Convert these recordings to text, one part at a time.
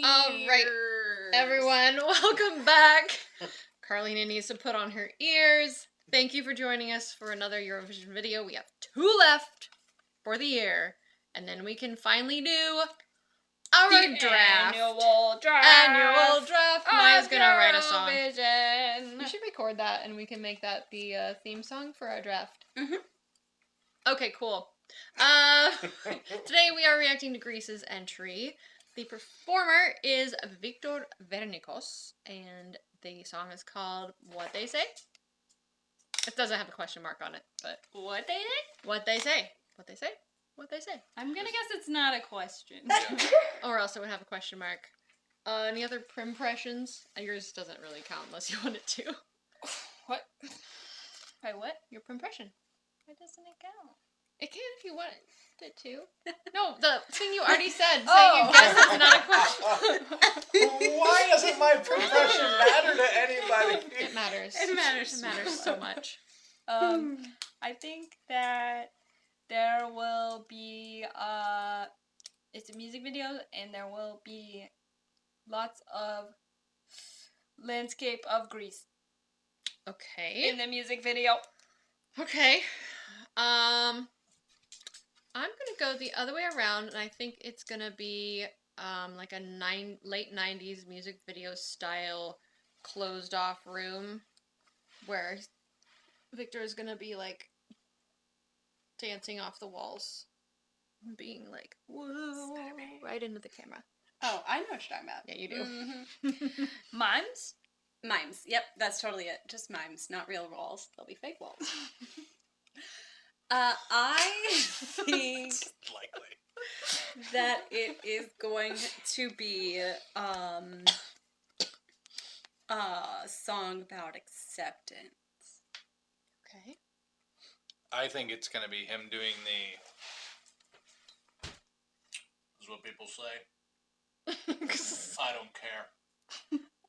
All right, everyone, welcome back. Carlina needs to put on her ears. Thank you for joining us for another Eurovision video. We have 2 left for the year, and then we can finally do our draft. Annual draft. Maya's gonna write a song. Eurovision. You should record that, and we can make that the theme song for our draft. Mm-hmm. Okay, cool. Today we are reacting to Greece's entry. The performer is Victor Vernicos, and the song is called What They Say. It doesn't have a question mark on it, but What they say? what they say. What they say. What they say. I'm gonna guess it's not a question. Or else it would have a question mark. Any other impressions? Yours doesn't really count unless you want it to. What? By what? Your impression. Why doesn't it count? It can if you want it to. No, the thing you already said, saying Oh. you guess it's not a question. Why doesn't my profession matter to anybody? It matters. It matters. It matters so much. I think that there will be it's a music video, and there will be lots of landscape of Greece Okay. in the music video. Okay. I'm gonna go the other way around, and I think it's gonna be like a late 90s music video style closed off room where Victor is gonna be like dancing off the walls, being like whoa right into the camera. Oh, I know what you're talking about. Yeah, you do. Mm-hmm. Mimes? Mimes. Yep, that's totally it. Just mimes, not real walls. They'll be fake walls. I think Likely. that it is going to be a song about acceptance. Okay. I think it's gonna be him doing the. Is what people say. I don't care.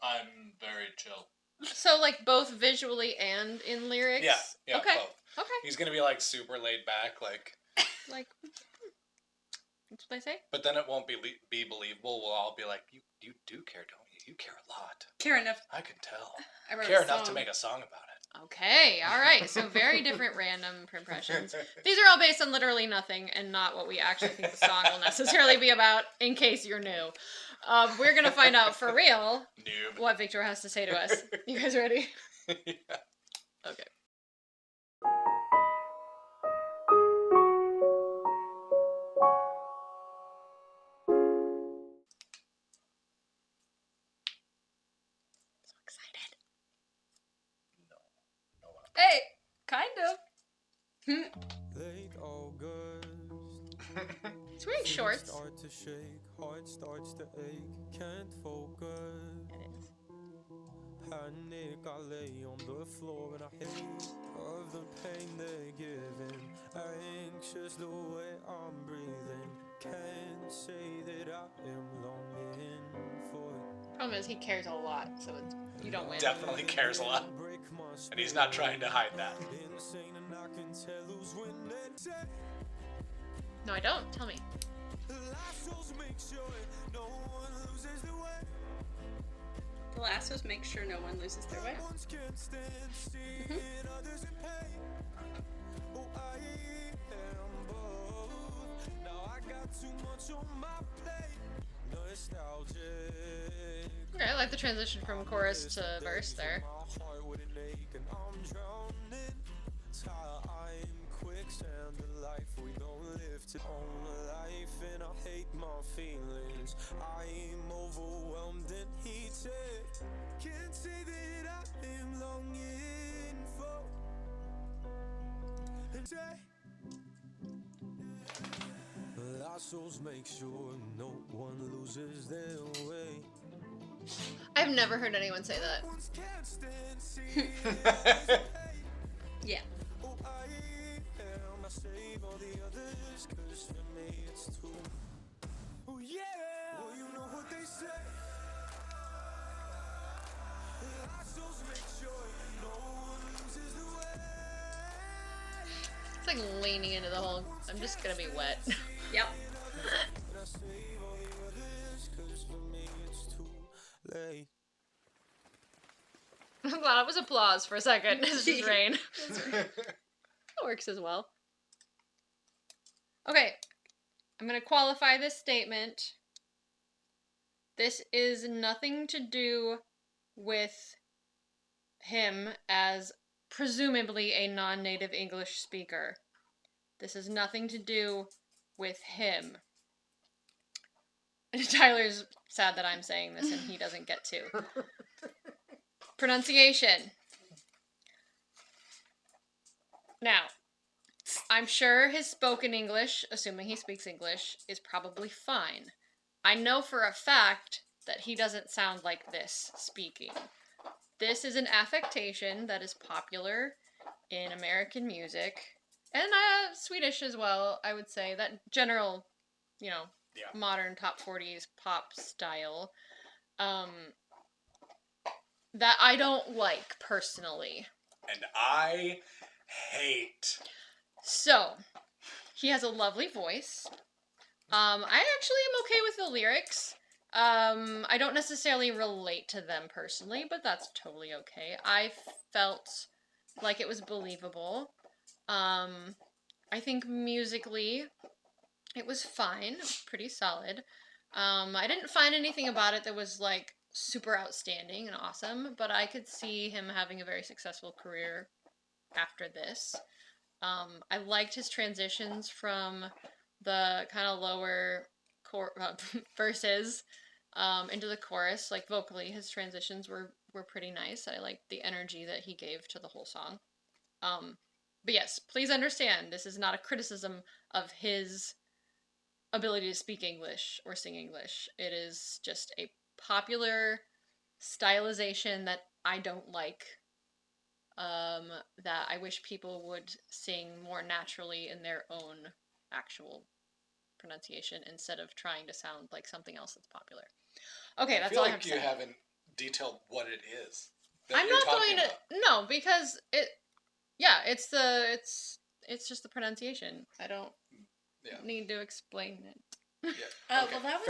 I'm very chill. So like both visually and in lyrics? Yeah. Okay. Both. Okay. He's gonna be like super laid back, like. Like that's what they say? But then it won't be believable. We'll all be like, you do care, don't you? You care a lot. Care enough. I can tell. I wrote Care a enough to song. make a song about it. Okay, alright. So very different random impressions. These are all based on literally nothing and not what we actually think the song will necessarily be about, in case you're new. We're gonna find out for real Noob. what Victor has to say to us. You guys ready? Yeah. Okay. So excited. Hey, kind of. Late August. He's wearing shorts. Start to shake, heart starts to ache, can't focus. It is. Panic, I lay on the floor and I hate of the pain they're giving. Anxious the way I'm breathing. Can't say that I am longing for it. Problem is, he cares a lot, so it's, you don't win. Definitely cares a lot. And he's not trying to hide that. Insane and I can tell who's winning. No, I don't. Tell me. The lassos make sure no one loses their way. Okay, I like the transition from chorus to verse there. I'm overwhelmed and heated. Can't say that I am longing for. Lassos make sure no one loses their way. I've never heard anyone say that. Yeah. It's like leaning into the whole, I'm just gonna be wet. Yep. late. I'm glad it was applause for a second. This is rain. That works as well. Okay, I'm going to qualify this statement. This is nothing to do with him as presumably a non-native English speaker. This has nothing to do with him. Tyler's sad that I'm saying this and he doesn't get to. Pronunciation. Now, I'm sure his spoken English, assuming he speaks English, is probably fine. I know for a fact that he doesn't sound like this speaking. This is an affectation that is popular in American music, and Swedish as well, I would say. That general, modern top 40s pop style, that I don't like, personally. And I hate. So, he has a lovely voice. I actually am okay with the lyrics. I don't necessarily relate to them personally, but that's totally okay. I felt like it was believable. I think musically, it was fine. It was pretty solid. I didn't find anything about it that was, like, super outstanding and awesome, but I could see him having a very successful career after this. I liked his transitions from the kind of lower verses into the chorus. Like, vocally, his transitions were pretty nice. I liked the energy that he gave to the whole song. But yes, please understand, this is not a criticism of his ability to speak English or sing English. It is just a popular stylization that I don't like. That I wish people would sing more naturally in their own actual pronunciation instead of trying to sound like something else that's popular. Okay, that's all I have to say. I feel like you haven't detailed what it is. I'm not going to. No, because it's just the pronunciation. I don't need to explain it. Yeah. Oh, Okay. well,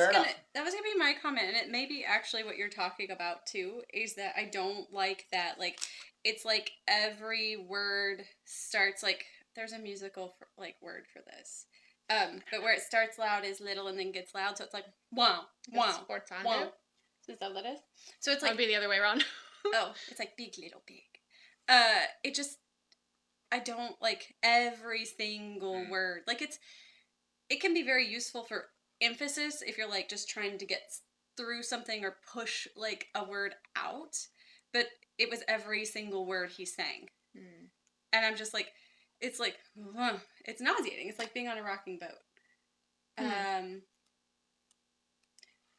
that was gonna be my comment, and it may be actually what you're talking about too, is that I don't like that, like, it's like every word starts, like, there's a musical word for this, but where it starts loud is little and then gets loud, so it's like, wow, wow, wow. Is that what that is? So it's like, It'd be the other way around. oh, it's like big, little, big. It just, I don't like every single word. Like, it can be very useful for emphasis if you're, like, just trying to get through something or push, like, a word out, but it was every single word he sang. And I'm just like, it's like, it's nauseating. It's like being on a rocking boat.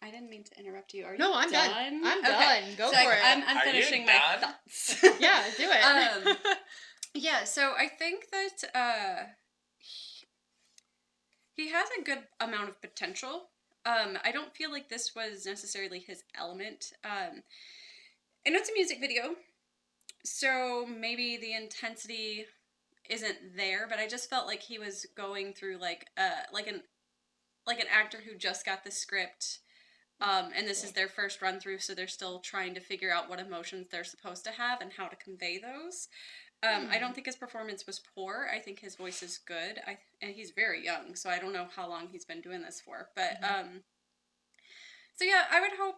I didn't mean to interrupt you. Are you No, I'm done. I'm done. Go for it. I'm finishing my thoughts. Yeah, do it. Yeah, so I think that he has a good amount of potential. I don't feel like this was necessarily his element. I know it's a music video, so maybe the intensity isn't there, but I just felt like he was going through like an actor who just got the script, and this is their first run through, so they're still trying to figure out what emotions they're supposed to have and how to convey those. I don't think his performance was poor. I think his voice is good. And he's very young, so I don't know how long he's been doing this for. But so yeah, I would hope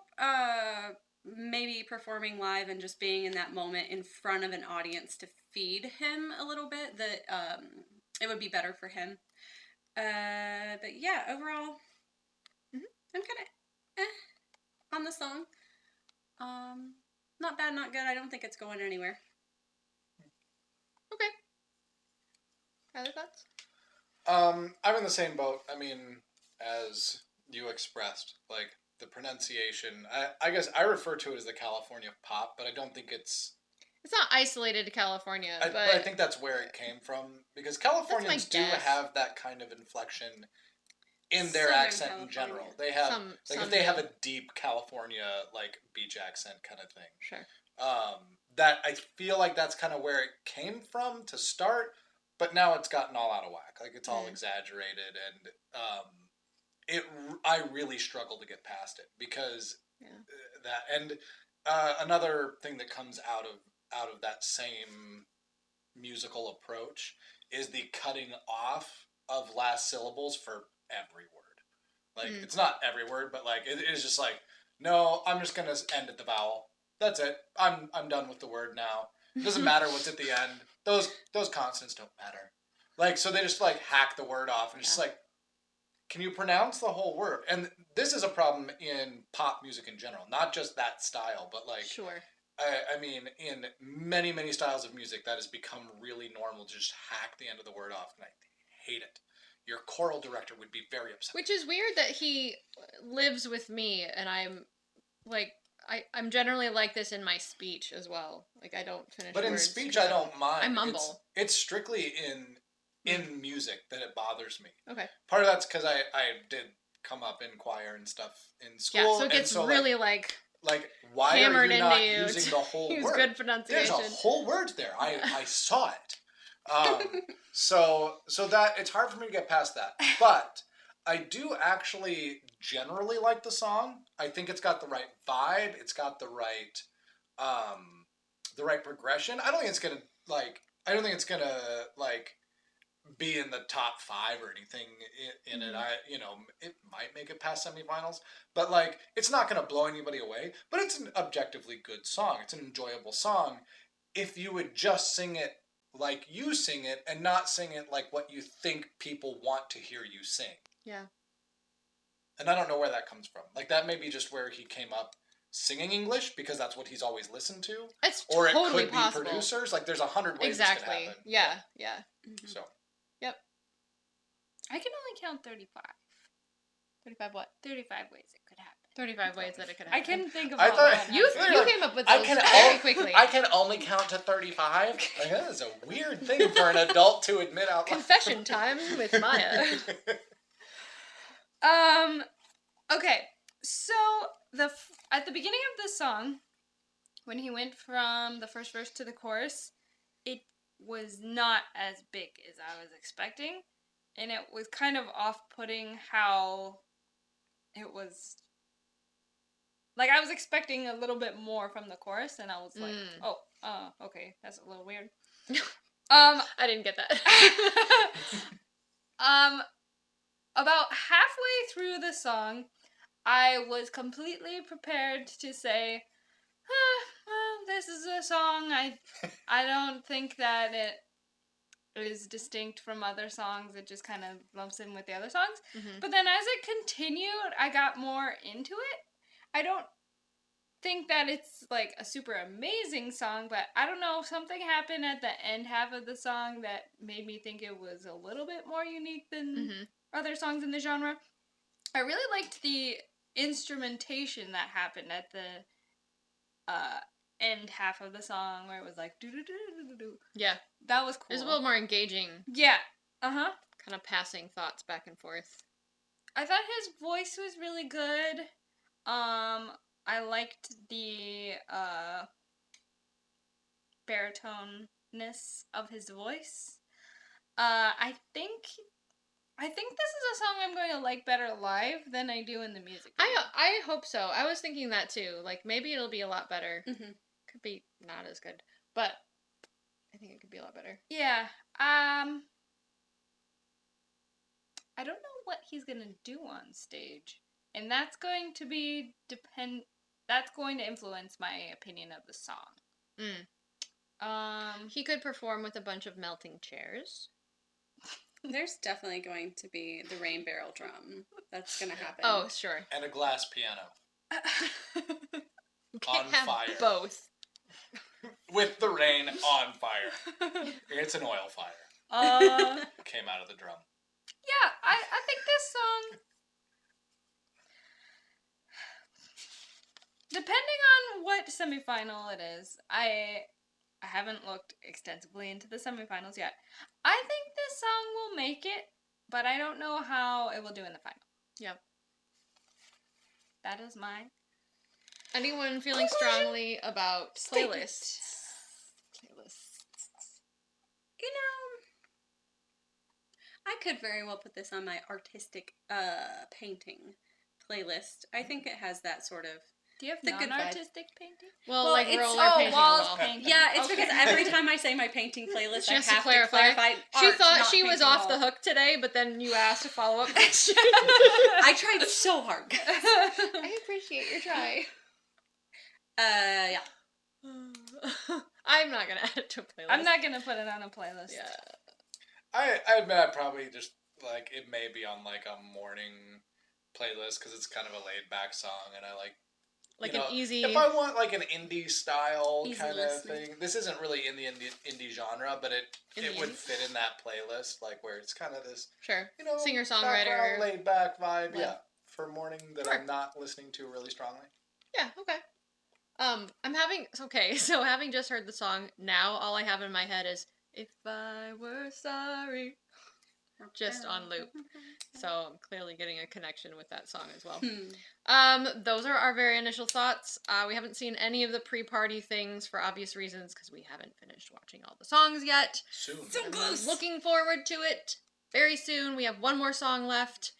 maybe performing live and just being in that moment in front of an audience to feed him a little bit, that it would be better for him. But yeah, overall, I'm kind of on the song. Not bad, not good. I don't think it's going anywhere. Okay. Other thoughts? I'm in the same boat. I mean, as you expressed, like, the pronunciation, I guess I refer to it as the California pop, but I don't think it's not isolated to California, but I think that's where it came from, because Californians do have that kind of inflection in their Southern accent California. in general. They have if they have a deep California, like, beach accent kind of thing. Sure. That I feel like that's kind of where it came from to start, but now it's gotten all out of whack. Like, it's all exaggerated, and I really struggle to get past it, because that. And another thing that comes out of that same musical approach is the cutting off of last syllables for every word. Like it's not every word, but like it is just like, no, I'm just gonna end at the vowel. That's it. I'm done with the word now. It doesn't matter what's at the end. Those consonants don't matter. Like so they just like hack the word off and just like, can you pronounce the whole word? And this is a problem in pop music in general, not just that style, but like Sure. I mean, in many, many styles of music, that has become really normal to just hack the end of the word off, and I hate it. Your choral director would be very upset. Which is weird that he lives with me, and I'm like, I'm generally like this in my speech as well. Like I don't finish. But in words speech, 'cause I don't mind. I mumble. It's strictly in music that it bothers me. Okay. Part of that's because I did come up in choir and stuff in school. Yeah, so it and gets so, really like why hammered are you into not you using to the whole use word? good pronunciation. There's a whole word there. I saw it. So that it's hard for me to get past that. But I do actually generally like the song. I think it's got the right vibe. It's got the right progression. I don't think it's gonna be in the top 5 or anything in it. It might make it past semifinals, but like it's not gonna blow anybody away. But it's an objectively good song. It's an enjoyable song. If you would just sing it like you sing it and not sing it like what you think people want to hear you sing. Yeah. And I don't know where that comes from. Like that may be just where he came up singing English because that's what he's always listened to. It's or totally it could possible. be producers. Like there's 100 ways Exactly. this could happen. Yeah. So. Yep. I can only count 35. 35 what? 35 ways it could happen. 35 ways that it could I happen. couldn't think of I all thought- 100. You came up with those very quickly. I can only count to 35. Like, that is a weird thing for an adult to admit out loud. Confession time with Maya. Okay, so at the beginning of the song, when he went from the first verse to the chorus, it was not as big as I was expecting, and it was kind of off-putting how it was. Like, I was expecting a little bit more from the chorus, and I was like, okay, that's a little weird. I didn't get that. About halfway through the song, I was completely prepared to say, well, this is a song. I don't think that it is distinct from other songs. It just kind of lumps in with the other songs. Mm-hmm. But then as it continued, I got more into it. I don't think that it's like a super amazing song, but I don't know, something happened at the end half of the song that made me think it was a little bit more unique than other songs in the genre. I really liked the instrumentation that happened at the end half of the song where it was like do do do do do. Yeah. That was cool. It was a little more engaging. Yeah. Uh-huh. Kind of passing thoughts back and forth. I thought his voice was really good. I liked the baritone-ness of his voice. I think this is a song I'm going to like better live than I do in the music video. I hope so. I was thinking that too. Like maybe it'll be a lot better. Mm-hmm. Could be not as good, but I think it could be a lot better. Yeah. I don't know what he's gonna do on stage, and that's going to be That's going to influence my opinion of the song. He could perform with a bunch of melting chairs. There's definitely going to be the rain barrel drum. That's going to happen. Oh, sure. And a glass piano. You can't On have fire. both. With the rain on fire. It's an oil fire. Came out of the drum. Yeah, I think this song, depending on what semifinal it is, I haven't looked extensively into the semifinals yet. I think this song will make it, but I don't know how it will do in the final. Yep. That is my... Anyone feeling strongly about playlists? You know, I could very well put this on my artistic painting playlist. I think it has that sort of Do you have The good vibe. non-artistic painting? Well, Well, like it's- roller oh, painting walls a wall. painting. Yeah, it's Okay. because every time I say my painting playlist, I Just have to clarify, to clarify. she art, thought not she was painting off the wall. hook today, but then you asked a follow-up question. I tried so hard. I appreciate your try. Yeah. I'm not gonna add it to a playlist. I'm not gonna put it on a playlist. Yeah. I admit I probably just like it may be on like a morning playlist because it's kind of a laid back song and I like Like you know, an easy. If I want like an indie style Easy kind of listening. thing, this isn't really in the indie genre, but it Indie. would fit in that playlist, like where it's kind of this Sure. you know Singer-songwriter laid back vibe, vibe. yeah, for morning that Sure. I'm not listening to really strongly. Yeah. Okay. I'm having okay. So having just heard the song, now all I have in my head is "If I Were Sorry," just on loop. So I'm clearly getting a connection with that song as well. Those are our very initial thoughts. We haven't seen any of the pre-party things for obvious reasons because we haven't finished watching all the songs yet. Soon. So close. Looking forward to it very soon. We have one more song left,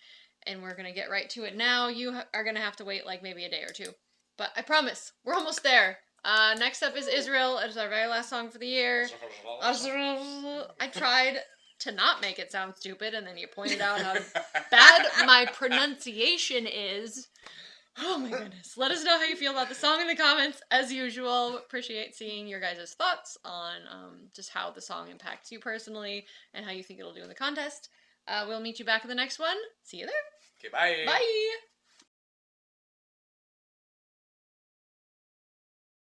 and we're gonna get right to it now. You are gonna have to wait like maybe a day or two, but I promise we're almost there. Next up is Israel. It's our very last song for the year. I tried to not make it sound stupid, and then you pointed out how bad my pronunciation is. Oh my goodness. Let us know how you feel about the song in the comments. As usual, appreciate seeing your guys' thoughts on just how the song impacts you personally and how you think it'll do in the contest. We'll meet you back in the next one. See you there. Okay, bye. Bye.